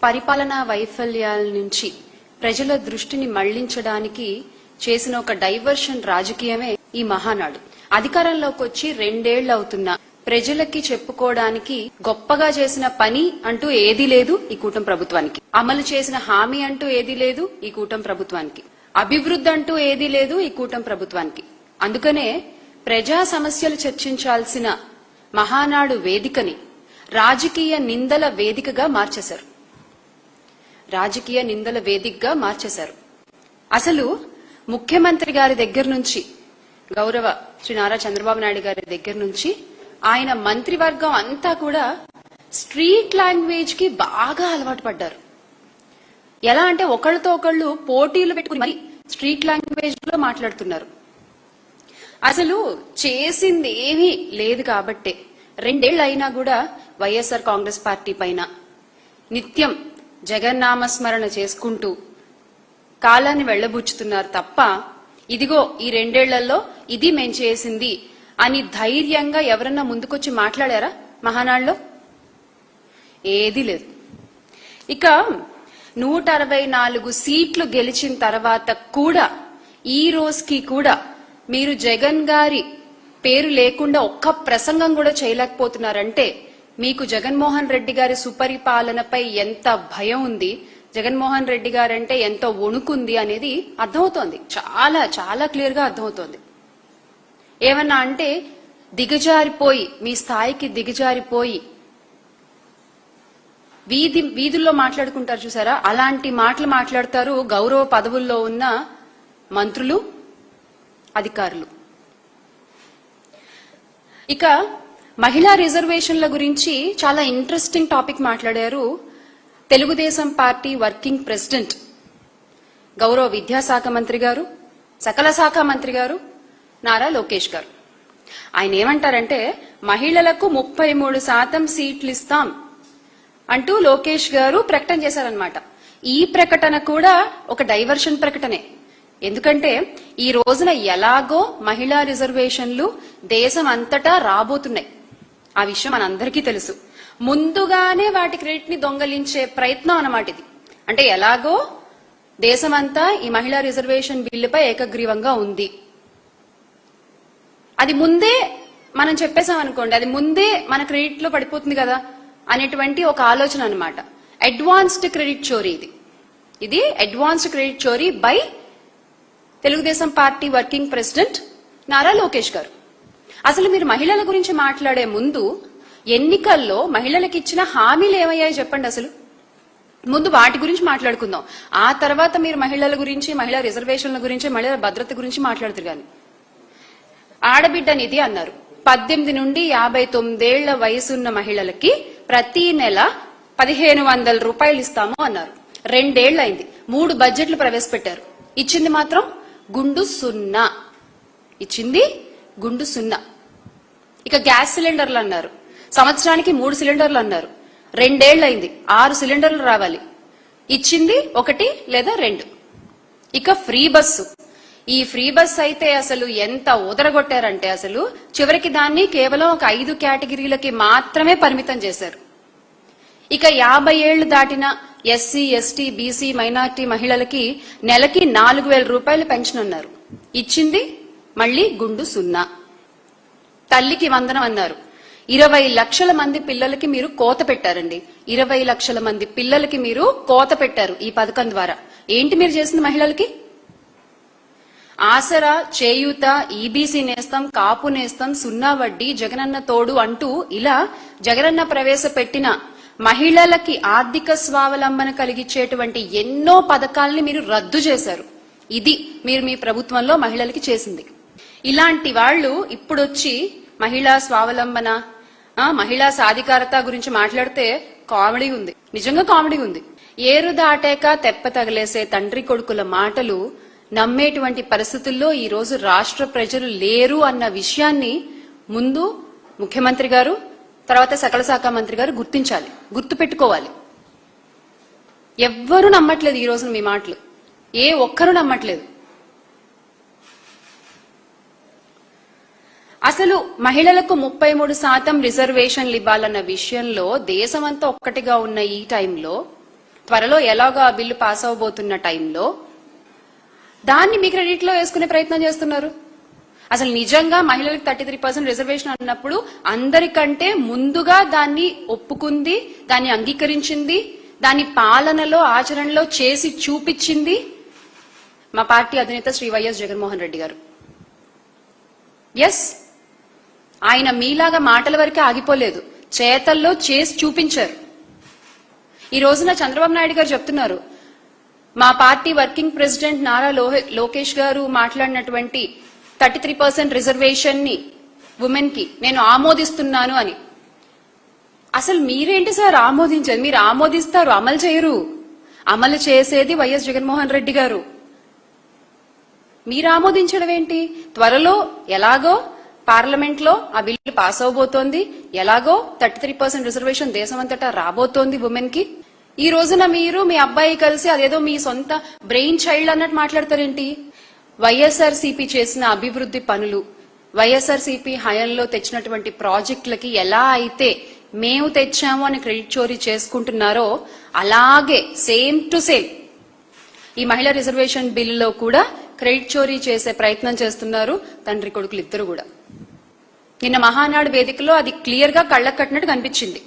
పరిపాలనా వైఫల్యాల నుంచి ప్రజల దృష్టిని మళ్లించడానికి చేసిన ఒక డైవర్షన్ రాజకీయమే ఈ మహానాడు. అధికారంలోకి వచ్చి 2 ఏళ్లు అవుతున్నా ప్రజలకి చెప్పుకోవడానికి గొప్పగా చేసిన పని అంటూ ఏదీ లేదు ఈ కూటమి ప్రభుత్వానికి. అమలు చేసిన హామీ అంటూ ఏదీ లేదు ఈ కూటమి ప్రభుత్వానికి. అభివృద్ధి అంటూ ఏదీ లేదు ఈ కూటమి ప్రభుత్వానికి. అందుకనే ప్రజా సమస్యలు చర్చించాల్సిన మహానాడు వేదికని రాజకీయ నిందల వేదికగా మార్చేశారు. రాజకీయ నిందల వేదికగా మార్చేశారు. అసలు ముఖ్యమంత్రి గారి దగ్గర నుంచి, గౌరవ శ్రీ నారా చంద్రబాబు నాయుడు గారి దగ్గర నుంచి ఆయన మంత్రివర్గం అంతా కూడా స్ట్రీట్ లాంగ్వేజ్ కి బాగా అలవాటు పడ్డారు. ఎలా అంటే ఒకళ్ళతో ఒకళ్ళు పోటీలు పెట్టుకుని మరి స్ట్రీట్ లాంగ్వేజ్ లో మాట్లాడుతున్నారు. అసలు చేసింది ఏమీ లేదు కాబట్టే 2 ఏళ్లు అయినా కూడా వైఎస్ఆర్ కాంగ్రెస్ పార్టీ పైన నిత్యం జగన్నామస్మరణ చేసుకుంటూ కాలాన్ని వెళ్లబుచ్చుతున్నారు తప్ప ఇదిగో ఈ 2 ఏళ్లలో ఇది మేం చేసింది అని ధైర్యంగా ఎవరన్నా ముందుకొచ్చి మాట్లాడారా మహానాడులో? ఏదీ లేదు. ఇక 164 సీట్లు గెలిచిన తర్వాత కూడా ఈ రోజుకి కూడా మీరు జగన్ గారి పేరు లేకుండా ఒక్క ప్రసంగం కూడా చేయలేకపోతున్నారంటే మీకు జగన్మోహన్ రెడ్డి గారి సుపరిపాలనపై ఎంత భయం ఉంది, జగన్మోహన్ రెడ్డి గారంటే ఎంత వణుకుంది అనేది అర్థమవుతోంది. చాలా చాలా క్లియర్ గా అర్థమవుతోంది. ఏమన్నా అంటే దిగజారిపోయి, మీ స్థాయికి దిగజారిపోయి వీధుల్లో మాట్లాడుకుంటారు చూసారా, అలాంటి మాటలు మాట్లాడతారు గౌరవ పదవుల్లో ఉన్న మంత్రులు, అధికారులు. ఇక మహిళా రిజర్వేషన్ల గురించి చాలా ఇంట్రెస్టింగ్ టాపిక్ మాట్లాడారు తెలుగుదేశం పార్టీ వర్కింగ్ ప్రెసిడెంట్ గౌరవ విద్యాశాఖ మంత్రి గారు, సకల శాఖ మంత్రి గారు నారా లోకేష్ గారు. ఆయన ఏమంటారంటే మహిళలకు 33% సీట్లు ఇస్తాం అంటూ లోకేష్ గారు ప్రకటన చేశారనమాట. ఈ ప్రకటన కూడా ఒక డైవర్షన్ ప్రకటనే. ఎందుకంటే ఈ రోజున ఎలాగో మహిళా రిజర్వేషన్లు దేశం అంతటా రాబోతున్నాయి. ఆ విషయం మనందరికీ తెలుసు. ముందుగానే వాటి క్రెడిట్ ని దొంగలించే ప్రయత్నం అన్నమాట ఇది. అంటే ఎలాగో దేశమంతా ఈ మహిళా రిజర్వేషన్ బిల్లుపై ఏకగ్రీవంగా ఉంది, అది ముందే మనం చెప్పేశాం అనుకోండి, అది ముందే మన క్రెడిట్ లో పడిపోతుంది కదా అనేటువంటి ఒక ఆలోచన అన్నమాట. అడ్వాన్స్డ్ క్రెడిట్ చోరీ ఇది అడ్వాన్స్డ్ క్రెడిట్ చోరీ by Telugu Desam party working president Nara Lokesh గారు. అసలు మీరు మహిళల గురించి మాట్లాడే ముందు ఎన్నికల్లో మహిళలకు ఇచ్చిన హామీలు ఏమయ్యాయో చెప్పండి. అసలు ముందు వాటి గురించి మాట్లాడుకుందాం. ఆ తర్వాత మీరు మహిళల గురించి, మహిళా రిజర్వేషన్ల గురించి, మహిళల భద్రత గురించి మాట్లాడుతారు. కానీ ఆడబిడ్డ నిధి అన్నారు. 18 నుండి 59 ఏళ్ల వయసున్న మహిళలకి ప్రతి నెల 1500 రూపాయలు ఇస్తాము అన్నారు. 2 ఏళ్లు అయింది. 3 బడ్జెట్లు ప్రవేశపెట్టారు. ఇచ్చింది మాత్రం గుండు 0. ఇచ్చింది గుండు 0. ఇక గ్యాస్ సిలిండర్లు అన్నారు. సంవత్సరానికి 3 సిలిండర్లు అన్నారు. 2 ఏళ్లు అయింది. 6 సిలిండర్లు రావాలి. ఇచ్చింది 1 లేదా 2. ఇక ఫ్రీ బస్సు. ఈ ఫ్రీ బస్ అయితే అసలు ఎంత ఉదరగొట్టారంటే అసలు చివరికి దాన్ని కేవలం ఒక 5 కేటగిరీలకి మాత్రమే పరిమితం చేశారు. ఇక 50 ఏళ్లు దాటిన ఎస్సీ, ఎస్టీ, బీసీ, మైనార్టీ మహిళలకి నెలకి 4000 రూపాయలు పెన్షన్ అన్నారు. ఇచ్చింది మళ్లీ గుండు 0. తల్లికి వందనం అన్నారు. 20 లక్షల మంది పిల్లలకి మీరు కోత పెట్టారండి. 20 లక్షల మంది పిల్లలకి మీరు కోత పెట్టారు ఈ పథకం ద్వారా. ఏంటి మీరు చేసింది మహిళలకి? ఆసరా, చేయూత, ఈబీసీ నేస్తం, కాపు నేస్తం, 0 వడ్డీ, జగనన్న తోడు అంటూ ఇలా జగనన్న ప్రవేశపెట్టిన మహిళలకి ఆర్థిక స్వావలంబన కలిగించేటువంటి ఎన్నో పథకాలని మీరు రద్దు చేశారు. ఇది మీరు మీ ప్రభుత్వంలో మహిళలకి చేసింది. ఇలాంటి వాళ్ళు ఇప్పుడొచ్చి మహిళా స్వావలంబన, మహిళా సాధికారత గురించి మాట్లాడితే కామెడీ ఉంది. నిజంగా కామెడీ ఉంది. ఏరు దాటాక తెప్ప తగలేసే తండ్రి కొడుకుల మాటలు నమ్మేటువంటి పరిస్థితుల్లో ఈ రోజు రాష్ట్ర ప్రజలు లేరు అన్న విషయాన్ని ముందు ముఖ్యమంత్రి గారు, తర్వాత సకల శాఖ మంత్రి గారు గుర్తించాలి, గుర్తుపెట్టుకోవాలి. ఎవ్వరూ నమ్మట్లేదు ఈ రోజు మీ మాటలు. ఏ ఒక్కరూ నమ్మట్లేదు. అసలు మహిళలకు 33% రిజర్వేషన్లు ఇవ్వాలన్న విషయంలో దేశమంతా ఒక్కటిగా ఉన్న ఈ టైంలో త్వరలో ఎలాగో ఆ బిల్లు పాస్ అవబోతున్న టైంలో దాన్ని మీ క్రెడిట్ లో వేసుకునే ప్రయత్నం చేస్తున్నారు. అసలు నిజంగా మహిళలకు 33% రిజర్వేషన్ అన్నప్పుడు అందరికంటే ముందుగా దాన్ని ఒప్పుకుంది, దాన్ని అంగీకరించింది, దాని పాలనలో ఆచరణలో చేసి చూపించింది మా పార్టీ అధినేత శ్రీ వైఎస్ జగన్మోహన్ రెడ్డి గారు. ఎస్, ఆయన మీలాగా మాటల వరకే ఆగిపోలేదు, చేతల్లో చేసి చూపించారు. ఈ రోజున చంద్రబాబు నాయుడు గారు చెప్తున్నారు, మా party working president Nara Lokesh గారు మాట్లాడినటువంటి 33% రిజర్వేషన్ ని ఉమెన్ కి నేను ఆమోదిస్తున్నాను అని. అసలు మీరేంటి సార్ ఆమోదించేది? మీరు ఆమోదిస్తారు, అమలు చేయరు. అమలు చేసేది వైఎస్ జగన్మోహన్ రెడ్డి గారు. మీరు ఆమోదించడం ఏంటి? త్వరలో ఎలాగో పార్లమెంట్ లో ఆ బిల్లు పాస్ అవబోతోంది, ఎలాగో 33% రిజర్వేషన్ దేశమంతటా రాబోతోంది ఉమెన్ కి. ఈ రోజున మీరు మీ అబ్బాయి కలిసి అదేదో మీ సొంత బ్రెయిన్ చైల్డ్ అన్నట్టు మాట్లాడతారేంటి? వైఎస్ఆర్సీపీ చేసిన అభివృద్ధి పనులు, వైఎస్ఆర్సీపీ హయాంలో తెచ్చినటువంటి ప్రాజెక్టులకి ఎలా అయితే మేము తెచ్చాము అని క్రెడిట్ చోరీ చేసుకుంటున్నారో అలాగే సేమ్ టు సేమ్ ఈ మహిళా రిజర్వేషన్ బిల్లులో కూడా క్రెడిట్ చోరీ చేసే ప్రయత్నం చేస్తున్నారు తండ్రి కొడుకులు ఇద్దరు కూడా. నిన్న మహానాడు వేదికలో అది క్లియర్ గా కళ్ళకు కట్టినట్టు కనిపించింది.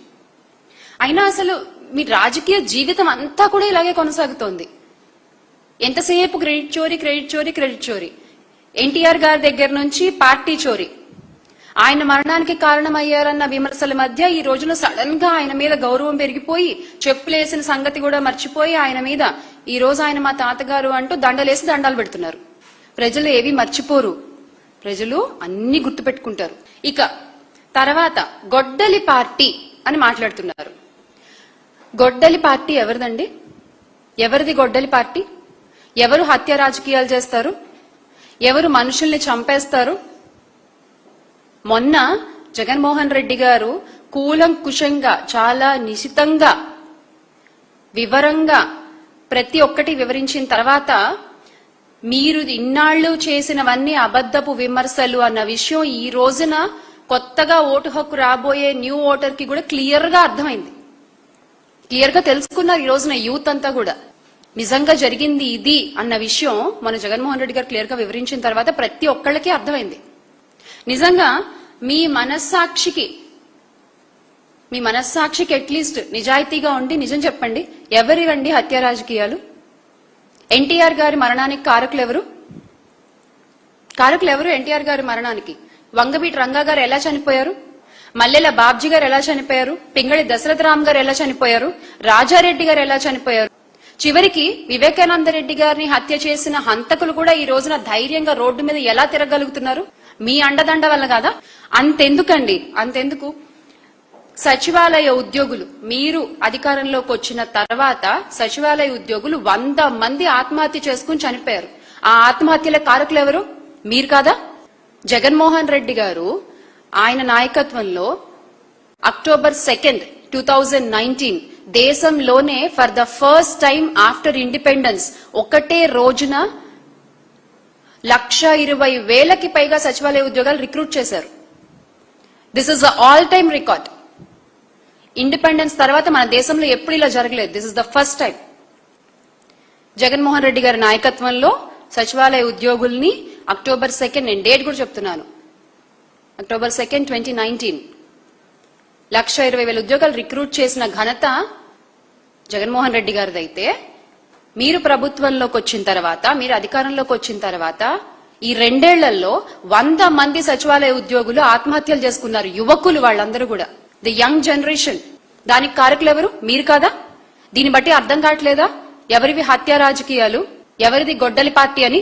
అయినా అసలు మీ రాజకీయ జీవితం అంతా కూడా ఇలాగే కొనసాగుతోంది. ఎంతసేపు క్రెడిట్ చోరీ, క్రెడిట్ చోరీ, క్రెడిట్ చోరీ. ఎన్టీఆర్ గారి దగ్గర నుంచి పార్టీ చోరీ, ఆయన మరణానికి కారణమయ్యారన్న విమర్శల మధ్య ఈ రోజున సడన్ గా ఆయన మీద గౌరవం పెరిగిపోయి చెప్పులేసిన సంగతి కూడా మర్చిపోయి ఆయన మీద ఈ రోజు ఆయన మా తాతగారు అంటూ దండలేసి దండాలు పెడుతున్నారు. ప్రజలు ఏవి మర్చిపోరు, ప్రజలు అన్ని గుర్తుపెట్టుకుంటారు. ఇక తర్వాత గొడ్డలి పార్టీ అని మాట్లాడుతున్నారు. గొడ్డలి పార్టీ ఎవరిదండి? ఎవరిది గొడ్డలి పార్టీ? ఎవరు హత్య రాజకీయాలు చేస్తారు? ఎవరు మనుషుల్ని చంపేస్తారు? మొన్న జగన్మోహన్ రెడ్డి గారు కూలంకుషంగా, చాలా నిశితంగా, వివరంగా ప్రతి ఒక్కటి వివరించిన తర్వాత మీరు ఇన్నాళ్లు చేసినవన్నీ అబద్ధపు విమర్శలు అన్న విషయం ఈ రోజున కొత్తగా ఓటు హక్కు రాబోయే న్యూ ఓటర్ కి కూడా క్లియర్ గా అర్థమైంది. క్లియర్ గా తెలుసుకున్నారు ఈ రోజున యూత్ అంతా కూడా. నిజంగా జరిగింది ఇది అన్న విషయం మన జగన్మోహన్ రెడ్డి గారు క్లియర్ గా వివరించిన తర్వాత ప్రతి ఒక్కళ్ళకి అర్థమైంది. నిజంగా మీ మనస్సాక్షికి అట్లీస్ట్ నిజాయితీగా ఉండి నిజం చెప్పండి, ఎవరివండి హత్య రాజకీయాలు? ఎన్టీఆర్ గారి మరణానికి కారకులు ఎవరు? ఎన్టీఆర్ గారి మరణానికి వంగవీటి రంగా గారు ఎలా చనిపోయారు? మల్లెల బాబ్జీ గారు ఎలా చనిపోయారు? పింగళి దశరథరామ్ గారు ఎలా చనిపోయారు? రాజారెడ్డి గారు ఎలా చనిపోయారు? చివరికి వివేకానంద రెడ్డి గారిని హత్య చేసిన హంతకులు కూడా ఈ రోజున ధైర్యంగా రోడ్డు మీద ఎలా తిరగలుగుతున్నారు? మీ అండదండ వల్ల కాదా? అంతెందుకు సచివాలయ ఉద్యోగులు, మీరు అధికారంలోకి వచ్చిన తర్వాత సచివాలయ ఉద్యోగులు 100 మంది ఆత్మహత్య చేసుకుని చనిపోయారు. ఆ ఆత్మహత్యల కారకులు ఎవరు? మీరు కాదా? జగన్మోహన్ రెడ్డి గారు ఆయన నాయకత్వంలో అక్టోబర్ 2, 2019 దేశంలోనే for the first time after independence ఒకటే రోజున 1,20,000కి పైగా సచివాలయ ఉద్యోగాలు రిక్రూట్ చేశారు. This is the all time record. Independence తర్వాత మన దేశంలో ఎప్పుడు ఇలా జరగలేదు. This is the first time. Jaganmohan Reddy గారి నాయకత్వంలో సచివాలయ ఉద్యోగుల్ని అక్టోబర్ 2, నేను డేట్ కూడా చెప్తున్నాను, అక్టోబర్ 2, 2019 1,20,000 ఉద్యోగాలు రిక్రూట్ చేసిన ఘనత జగన్మోహన్ రెడ్డి గారిదైతే, మీరు ప్రభుత్వంలోకి వచ్చిన తర్వాత, మీరు అధికారంలోకి వచ్చిన తర్వాత ఈ 2 ఏళ్లలో 100 మంది సచివాలయ ఉద్యోగులు ఆత్మహత్యలు చేసుకున్నారు. యువకులు వాళ్ళందరూ కూడా, ది యంగ్ జనరేషన్. దానికి కారకులు ఎవరు? మీరు కాదా? దీన్ని బట్టి అర్థం కావట్లేదా ఎవరివి హత్య రాజకీయాలు, ఎవరిది గొడ్డలి పార్టీ అని?